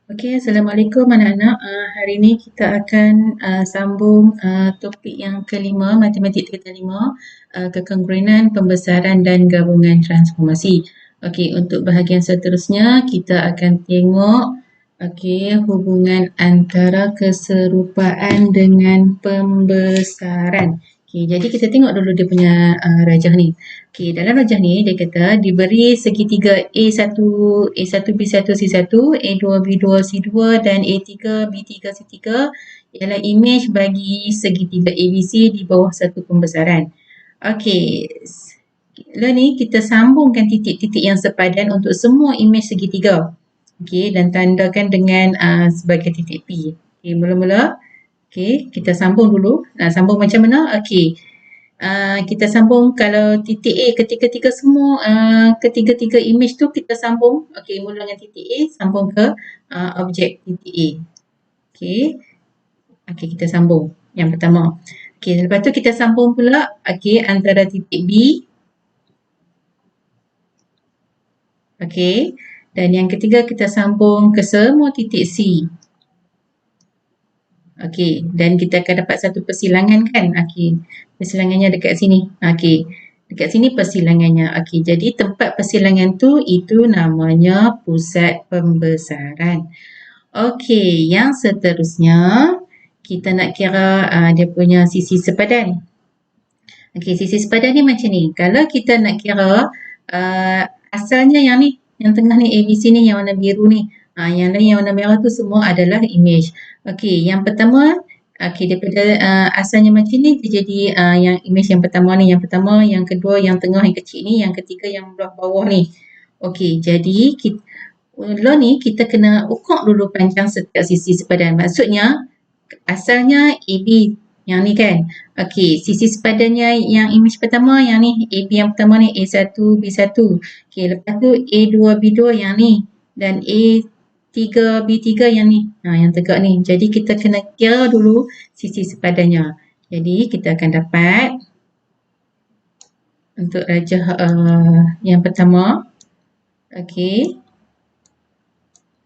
Okey, Assalamualaikum anak-anak. Hari ini kita akan sambung topik yang kelima, matematik tingkatan 5, kekongruenan, pembesaran dan gabungan transformasi. Okey, untuk bahagian seterusnya kita akan tengok hubungan antara keserupaan dengan pembesaran. Okey, jadi kita tengok dulu dia punya rajah ni. Okey, dalam rajah ni dia kata diberi segitiga A1, A1 B1 C1, A2 B2 C2 dan A3 B3 C3 ialah imej bagi segitiga ABC di bawah satu pembesaran. Okey, lalu ni kita sambungkan titik-titik yang sepadan untuk semua imej segitiga. Okey, dan tandakan dengan sebagai titik P. Okey, mula-mula kita sambung dulu. Sambung macam mana? Okey. Kita sambung kalau titik A ketiga-tiga semua ketiga-tiga image tu kita sambung. Okey, mula dengan titik A sambung ke objek titik A. Okey. Okey, kita sambung yang pertama. Okey, lepas tu kita sambung pula antara titik B. Okey. Dan yang ketiga kita sambung ke semua titik C. Okey, dan kita akan dapat satu persilangan kan? Okey, persilangannya dekat sini. Okey, dekat sini persilangannya. Okey, jadi tempat persilangan tu itu namanya pusat pembesaran. Okey, yang seterusnya kita nak kira dia punya sisi sepadan. Okey, sisi sepadan ni macam ni. Kalau kita nak kira asalnya yang ni, yang tengah ni ABC ni yang warna biru ni. Yang lain yang warna merah tu semua adalah image. Okey, yang pertama daripada asalnya macam ni dia jadi yang image yang pertama ni, yang pertama, yang kedua, yang tengah, yang kecil ni, yang ketiga yang belah bawah ni. Okey, jadi ni kita kena ukur dulu panjang setiap sisi sepadan. Maksudnya asalnya AB yang ni kan. Okey, sisi sepadannya yang image pertama yang ni, AB yang pertama ni A1, B1. Okey, lepas tu A2, B2 yang ni dan A3, B3 yang ni. Yang tegak ni. Jadi kita kena kira dulu sisi sepadannya. Jadi kita akan dapat untuk rajah yang pertama. Okey.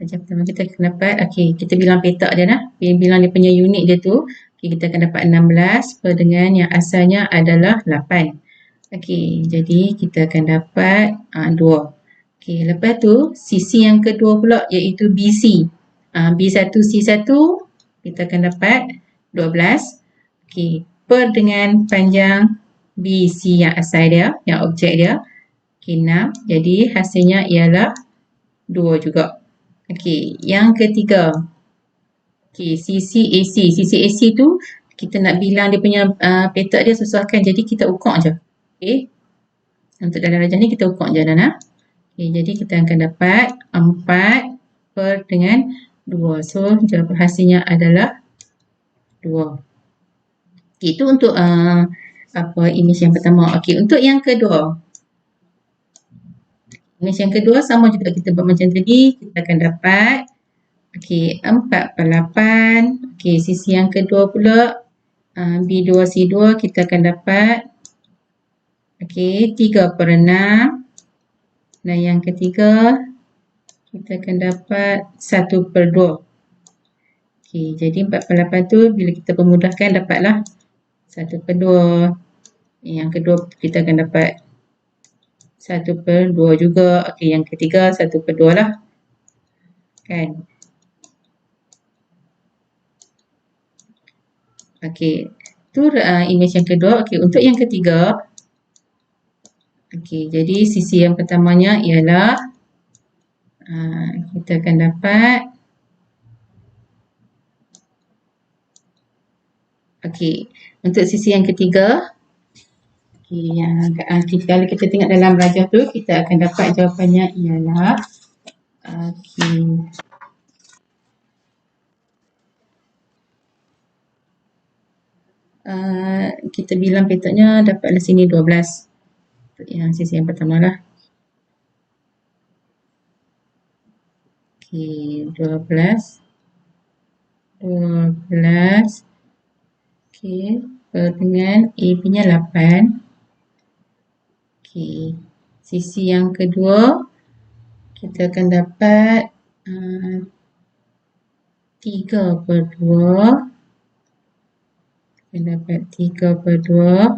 Rajah pertama kita akan dapat, kita bilang petak dia lah. Bilang dia punya unit dia tu. Kita akan dapat 16 per dengan yang asalnya adalah 8. Okey, jadi kita akan dapat 2. Okey, lepas tu sisi yang kedua pula iaitu BC. B1 C1 kita akan dapat 12. Okey, per dengan panjang BC yang asal dia, yang objek dia. Okey, 6. Jadi hasilnya ialah 2 juga. Okey, yang ketiga. Okey, sisi AC. Sisi AC tu kita nak bilang dia punya petak dia susahkan. Jadi kita ukur je. Okey. Untuk dalam rajah ni kita ukur je Nana. Okey, jadi kita akan dapat 4 per dengan 2. So, jawapan hasilnya adalah 2. Okey, itu untuk image yang pertama. Okey, untuk yang kedua. Image yang kedua sama juga kita buat macam tadi. Kita akan dapat 4 per 8. Okey, sisi yang kedua pula B2 C2 kita akan dapat 3 per 6. Dan yang ketiga kita akan dapat 1 per 2. Okey, jadi 4 per 8 tu bila kita permudahkan dapatlah 1 per 2. Yang kedua kita akan dapat 1 per 2 juga. Okey, yang ketiga 1 per 2 lah. Kan? Okey, tu image yang kedua. Okey, untuk yang ketiga. Okey, jadi sisi yang pertamanya ialah kita akan dapat untuk sisi yang ketiga. Kalau kita tengok dalam rajah tu kita akan dapat jawapannya ialah kita bilang petaknya dapatlah sini 12. Yang sisi yang pertama lah. Okey, 12. Okey, dengan AB nya 8. Okey, sisi yang kedua kita akan dapat 3/2 akan dapat 3/2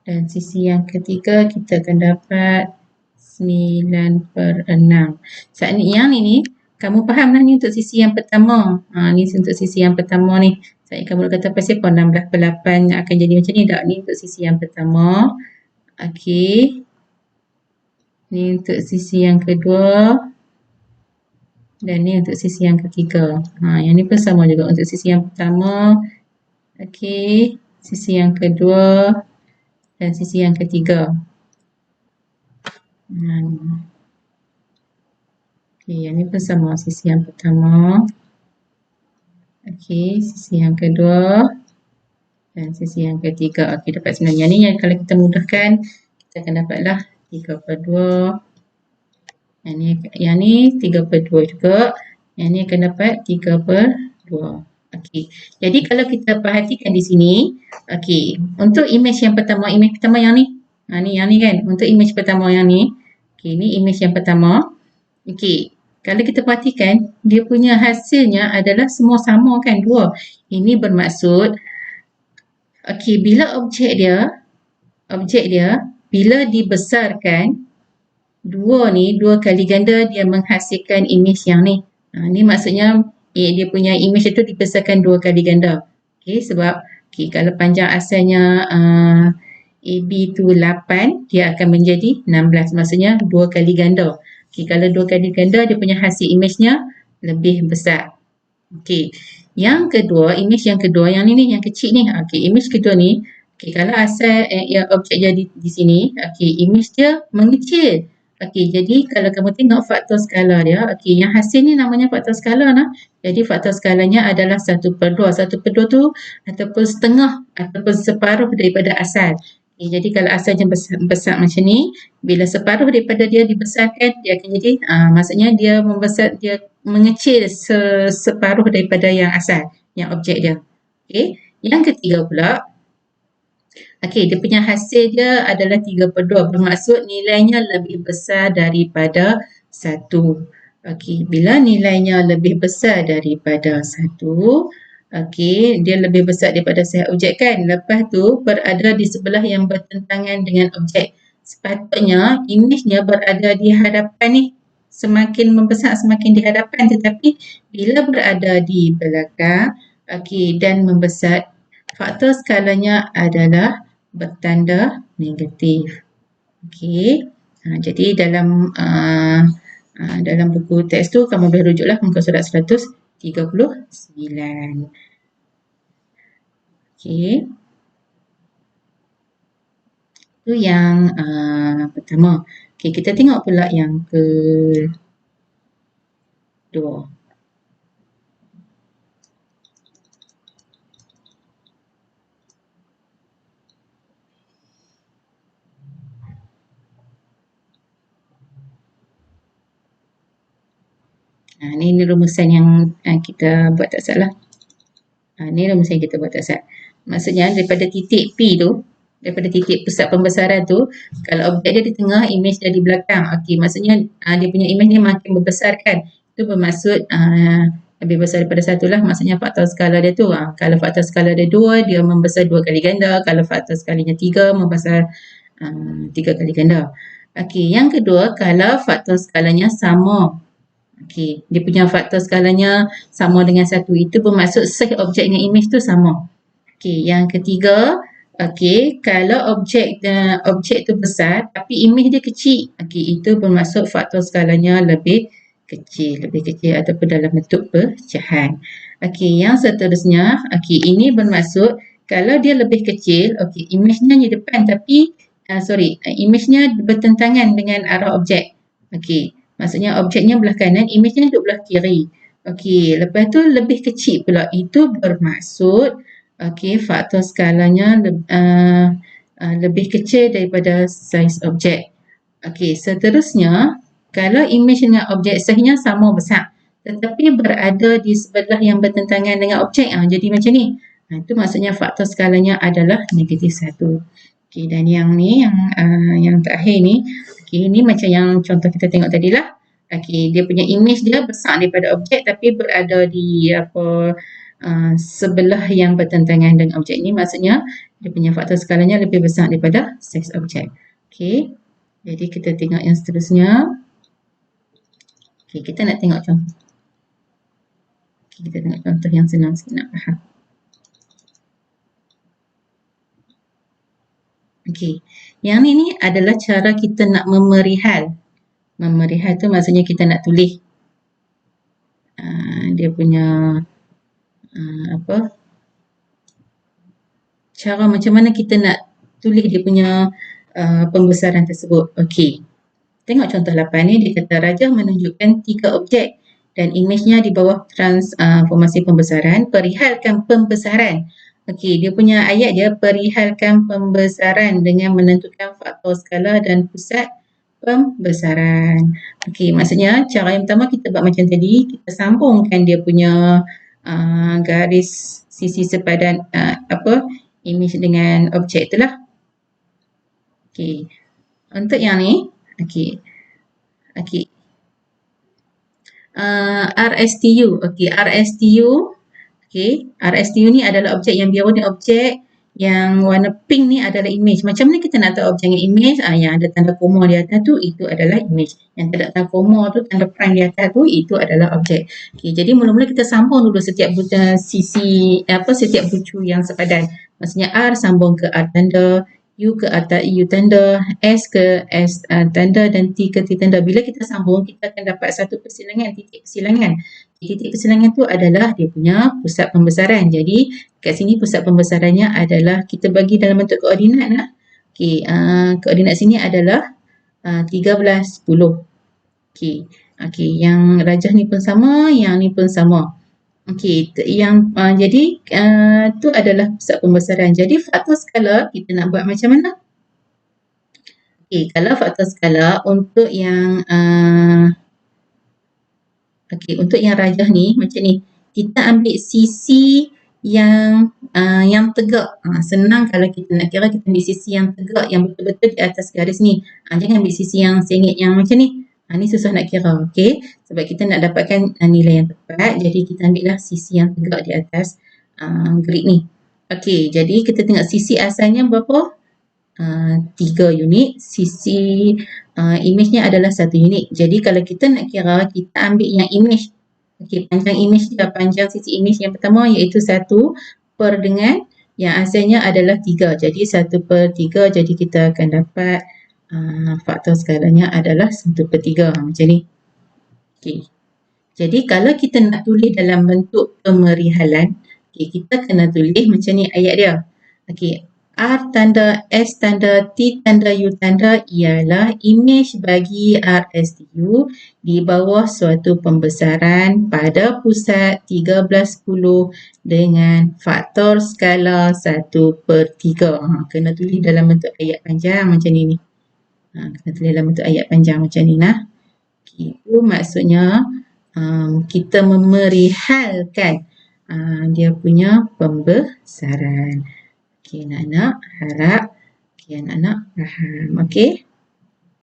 dan sisi yang ketiga kita akan dapat 9/6. Saat ni yang ni kamu faham lah ni untuk sisi yang pertama. Ni untuk sisi yang pertama ni. Saat ni kamu kata pasal 16/8 akan jadi macam ni tak? Ni untuk sisi yang pertama. Okey. Ni untuk sisi yang kedua. Dan ni untuk sisi yang ketiga. Yang ni pun sama juga untuk sisi yang pertama. Okey. Sisi yang kedua. Dan sisi yang ketiga. Okey, yang ni pun sama sisi yang pertama. Okey, sisi yang kedua dan sisi yang ketiga. Okey, dapat 9. Yang ni yang kalau kita mudahkan, kita akan dapatlah 3/2. Yang ni 3/2 juga. Yang ni akan dapat 3/2. Okey. Jadi kalau kita perhatikan di sini, okey, untuk imej yang pertama yang ni. Yang ni kan, untuk imej pertama yang ni. Okey, ni imej yang pertama. Okey, kalau kita perhatikan, dia punya hasilnya adalah semua sama kan, 2. Ini bermaksud, okey, bila objek dia, bila dibesarkan, 2 kali ganda dia menghasilkan imej yang ni. Ni maksudnya, dia punya imej itu dibesarkan 2 kali ganda. Okey, sebab, kalau panjang asalnya AB tu 8, dia akan menjadi 16. Maksudnya 2 kali ganda. Okey, kalau 2 kali ganda, dia punya hasil imejnya lebih besar. Okey, yang kedua, imej yang kedua, yang ni yang kecil ni. Okey, imej kedua ni, kalau asal objek dia di sini, okey, imej dia mengecil. Okey, jadi kalau kamu tengok faktor skala dia, okey, yang hasil ni namanya faktor skala nah. Jadi faktor skalanya adalah 1/2. 1/2 tu ataupun setengah ataupun separuh daripada asal. Okay, jadi kalau asalnya besar macam ni, bila separuh daripada dia dibesarkan, dia akan jadi, maksudnya dia membesar, dia mengecil separuh daripada yang asal, yang objek dia. Okay. Yang ketiga pula, okay, dia punya hasil dia adalah 3/2, bermaksud nilainya lebih besar daripada 1. Okay, bila nilainya lebih besar daripada 1, okey, dia lebih besar daripada sahih objek kan. Lepas tu berada di sebelah yang bertentangan dengan objek. Sepatutnya imejnya berada di hadapan ni. Semakin membesar semakin di hadapan, tetapi bila berada di belakang, okey, dan membesar, faktor skalanya adalah bertanda negatif. Okey. Jadi dalam buku teks tu kamu boleh rujuklah muka surat 139. Okey. Itu yang pertama. Okey, kita tengok pula yang kedua. Ni rumusan yang kita buat tak salah. Ni rumusan yang kita buat tak salah. Maksudnya daripada titik P tu, daripada titik pusat pembesaran tu, kalau objek dia di tengah, imej dia di belakang. Okey, maksudnya dia punya imej ni makin membesar kan. Itu bermaksud lebih besar daripada 1 lah. Maksudnya faktor skala dia tu. Kalau faktor skala dia 2, dia membesar 2 kali ganda. Kalau faktor skalanya 3, membesar 3 kali ganda. Okey, yang kedua, kalau faktor skalanya sama. Okey, dia punya faktor skalanya sama dengan 1. Itu bermaksud sahih objek dengan imej tu sama. Okey, yang ketiga, okey, kalau objek tu besar tapi imej dia kecil, okey, itu bermaksud faktor skalanya lebih kecil ataupun dalam bentuk pecahan. Okey, yang seterusnya, okey, ini bermaksud kalau dia lebih kecil, okey, imejnya di depan tapi imejnya bertentangan dengan arah objek. Okey, maksudnya objeknya belah kanan, imejnya duduk belah kiri. Okey, lepas tu lebih kecil pula, itu bermaksud okey, faktor skalanya lebih kecil daripada saiz objek. Okey, seterusnya, kalau imej dengan objek sahihnya sama besar, tetapi berada di sebelah yang bertentangan dengan objek, jadi macam ni. Itu maksudnya faktor skalanya adalah -1. Okey, dan yang ni, yang terakhir ni, okey, ni macam yang contoh kita tengok tadi lah. Okey, dia punya image dia besar daripada objek tapi berada di sebelah yang bertentangan dengan objek ni, maksudnya dia punya faktor skalanya lebih besar daripada saiz objek. Okey. Jadi kita tengok yang seterusnya. Okey, kita nak tengok contoh. Okay, kita tengok contoh yang senang sikit nak faham. Okey. Yang ni adalah cara kita nak memerihal. Memerihal tu maksudnya kita nak tulis dia punya cara macam mana kita nak tulis dia punya pembesaran tersebut. Okey. Tengok contoh 8 ni, dia kata Rajah menunjukkan 3 objek dan imejnya di bawah transformasi pembesaran, perihalkan pembesaran. Okey, dia punya ayat dia perihalkan pembesaran dengan menentukan faktor skala dan pusat pembesaran. Okey, maksudnya cara yang pertama kita buat macam tadi, kita sambungkan dia punya garis sisi sepadan imej dengan objek itulah. Okey. Untuk yang ni, okey. RSTU. Okey, RSTU. Okey, RSTU ni adalah objek yang biru ni objek, yang warna pink ni adalah image. Macam mana kita nak tahu objek yang image? Yang ada tanda koma di atas tu, itu adalah image. Yang tak ada tanda koma tu, tanda prime di atas tu, itu adalah objek. Okey, jadi mula-mula kita sambung dulu setiap setiap bucu yang sepadan. Maksudnya R sambung ke R tanda, U ke U tanda, S ke S tanda dan T ke T tanda. Bila kita sambung, kita akan dapat satu persilangan, titik persilangan. Titik persilangan tu adalah dia punya pusat pembesaran. Jadi kat sini pusat pembesarannya adalah kita bagi dalam bentuk koordinat lah. Okey, koordinat sini adalah 13, 10. Okey. Okey, yang Rajah ni pun sama, yang ni pun sama. Okey, jadi tu adalah pusat pembesaran. Jadi faktor skala kita nak buat macam mana? Okey, kalau faktor skala untuk yang untuk yang Rajah ni macam ni. Kita ambil sisi yang tegak. Senang kalau kita nak kira, kita ambil sisi yang tegak yang betul-betul di atas garis ni. Jangan ambil sisi yang sengit yang macam ni. Ni susah nak kira, okey? Sebab kita nak dapatkan nilai yang tepat, jadi kita ambillah sisi yang tegak di atas grid ni. Okey, jadi kita tengok sisi asalnya berapa? 3 unit. Sisi imejnya adalah 1 unit. Jadi kalau kita nak kira, kita ambil yang imej. Okey, panjang imej dia, panjang sisi imej yang pertama iaitu 1 per dengan yang asalnya adalah 3. Jadi 1/3, jadi kita akan dapat faktor skalanya adalah 1/3 macam ni. Okey. Jadi kalau kita nak tulis dalam bentuk pemerihalan, kita kena tulis macam ni ayat dia. Okey, R tanda, S tanda, T tanda, U tanda ialah imej bagi RSTU di bawah suatu pembesaran pada pusat 13/10 dengan faktor skala 1/3. Kena tulis dalam bentuk ayat panjang macam ni. Kena tulis dalam bentuk ayat panjang macam ni lah. Itu maksudnya kita memerihalkan dia punya pembesaran. Okey, anak-anak harap anak-anak faham. Okey.